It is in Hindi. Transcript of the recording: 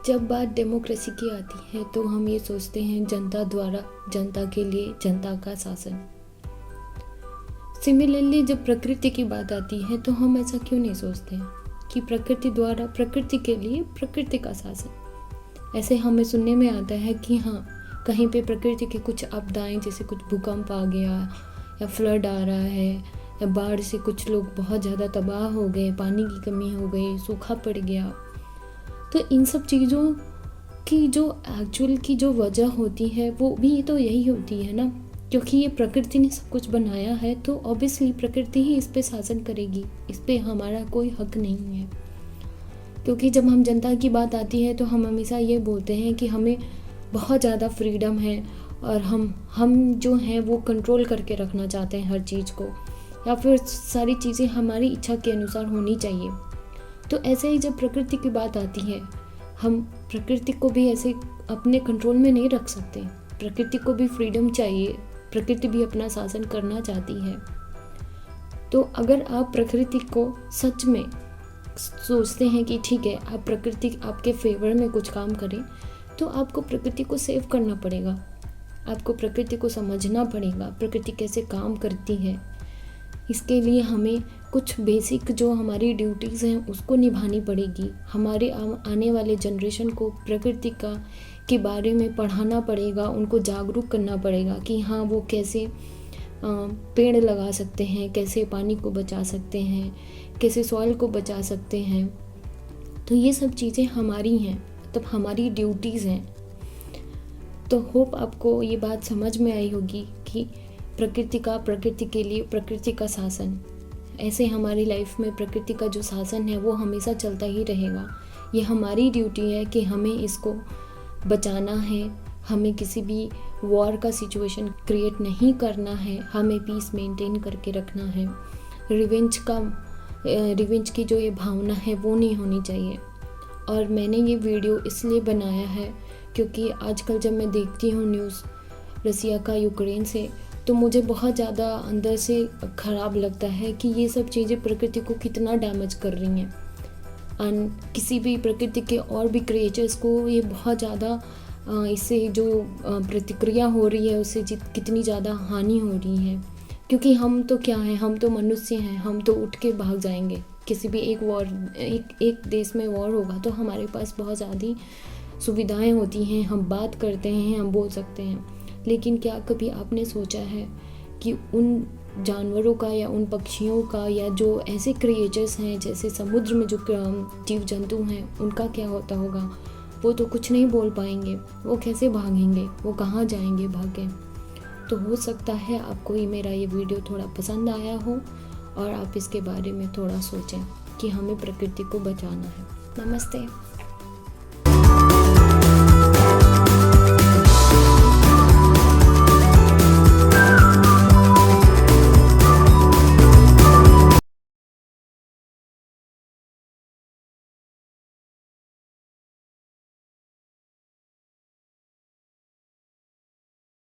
जब बात डेमोक्रेसी की आती है तो हम ये सोचते हैं जनता द्वारा, जनता के लिए, जनता का शासन। सिमिलरली जब प्रकृति की बात आती है तो हम ऐसा क्यों नहीं सोचते हैं कि प्रकृति द्वारा, प्रकृति के लिए, प्रकृति का शासन। ऐसे हमें सुनने में आता है कि हाँ, कहीं पे प्रकृति के कुछ आपदाएं, जैसे कुछ भूकंप आ गया या फ्लड आ रहा है या बाढ़ से कुछ लोग बहुत ज़्यादा तबाह हो गए, पानी की कमी हो गई, सूखा पड़ गया। तो इन सब चीज़ों की जो एक्चुअल की जो वजह होती है वो भी तो यही होती है ना, क्योंकि ये प्रकृति ने सब कुछ बनाया है तो ऑब्वियसली प्रकृति ही इस पे शासन करेगी, इस पे हमारा कोई हक नहीं है। क्योंकि जब हम जनता की बात आती है तो हम हमेशा ये बोलते हैं कि हमें बहुत ज़्यादा फ्रीडम है और हम जो हैं वो कंट्रोल करके रखना चाहते हैं हर चीज़ को, या फिर सारी चीज़ें हमारी इच्छा के अनुसार होनी चाहिए। तो ऐसे ही जब प्रकृति की बात आती है, हम प्रकृति को भी ऐसे अपने कंट्रोल में नहीं रख सकते। प्रकृति को भी फ्रीडम चाहिए, प्रकृति भी अपना शासन करना चाहती है। तो अगर आप प्रकृति को सच में सोचते हैं कि ठीक है, आप प्रकृति आपके फेवर में कुछ काम करें, तो आपको प्रकृति को सेव करना पड़ेगा, आपको प्रकृति को समझना पड़ेगा, प्रकृति कैसे काम करती है। इसके लिए हमें कुछ बेसिक जो हमारी ड्यूटीज़ हैं उसको निभानी पड़ेगी। हमारे आने वाले जनरेशन को प्रकृति के बारे में पढ़ाना पड़ेगा, उनको जागरूक करना पड़ेगा कि हाँ, वो कैसे पेड़ लगा सकते हैं, कैसे पानी को बचा सकते हैं, कैसे सॉइल को बचा सकते हैं। तो ये सब चीज़ें हमारी हैं, मतलब हमारी ड्यूटीज़ हैं। तो होप आपको ये बात समझ में आई होगी कि प्रकृति के लिए, प्रकृति का शासन, ऐसे हमारी लाइफ में प्रकृति का जो शासन है वो हमेशा चलता ही रहेगा। ये हमारी ड्यूटी है कि हमें इसको बचाना है, हमें किसी भी वॉर का सिचुएशन क्रिएट नहीं करना है, हमें पीस मेंटेन करके रखना है। रिवेंज की जो ये भावना है वो नहीं होनी चाहिए। और मैंने ये वीडियो इसलिए बनाया है क्योंकि आजकल जब मैं देखती हूँ न्यूज़ रसिया का यूक्रेन से, तो मुझे बहुत ज़्यादा अंदर से ख़राब लगता है कि ये सब चीज़ें प्रकृति को कितना डैमेज कर रही हैं। और किसी भी प्रकृति के और भी क्रिएचर्स को ये बहुत ज़्यादा इससे जो प्रतिक्रिया हो रही है उससे कितनी ज़्यादा हानि हो रही है। क्योंकि हम तो क्या हैं, हम तो मनुष्य हैं, हम तो उठ के भाग जाएंगे। किसी भी एक देश में वॉर होगा तो हमारे पास बहुत ज़्यादा सुविधाएं होती हैं, हम बात करते हैं, हम बोल सकते हैं। लेकिन क्या कभी आपने सोचा है कि उन जानवरों का या उन पक्षियों का या जो ऐसे क्रिएचर्स हैं जैसे समुद्र में जो जीव जंतु हैं, उनका क्या होता होगा? वो तो कुछ नहीं बोल पाएंगे, वो कैसे भागेंगे, वो कहाँ जाएंगे भागें। तो हो सकता है आपको ये मेरा ये वीडियो थोड़ा पसंद आया हो और आप इसके बारे में थोड़ा सोचें कि हमें प्रकृति को बचाना है। नमस्ते।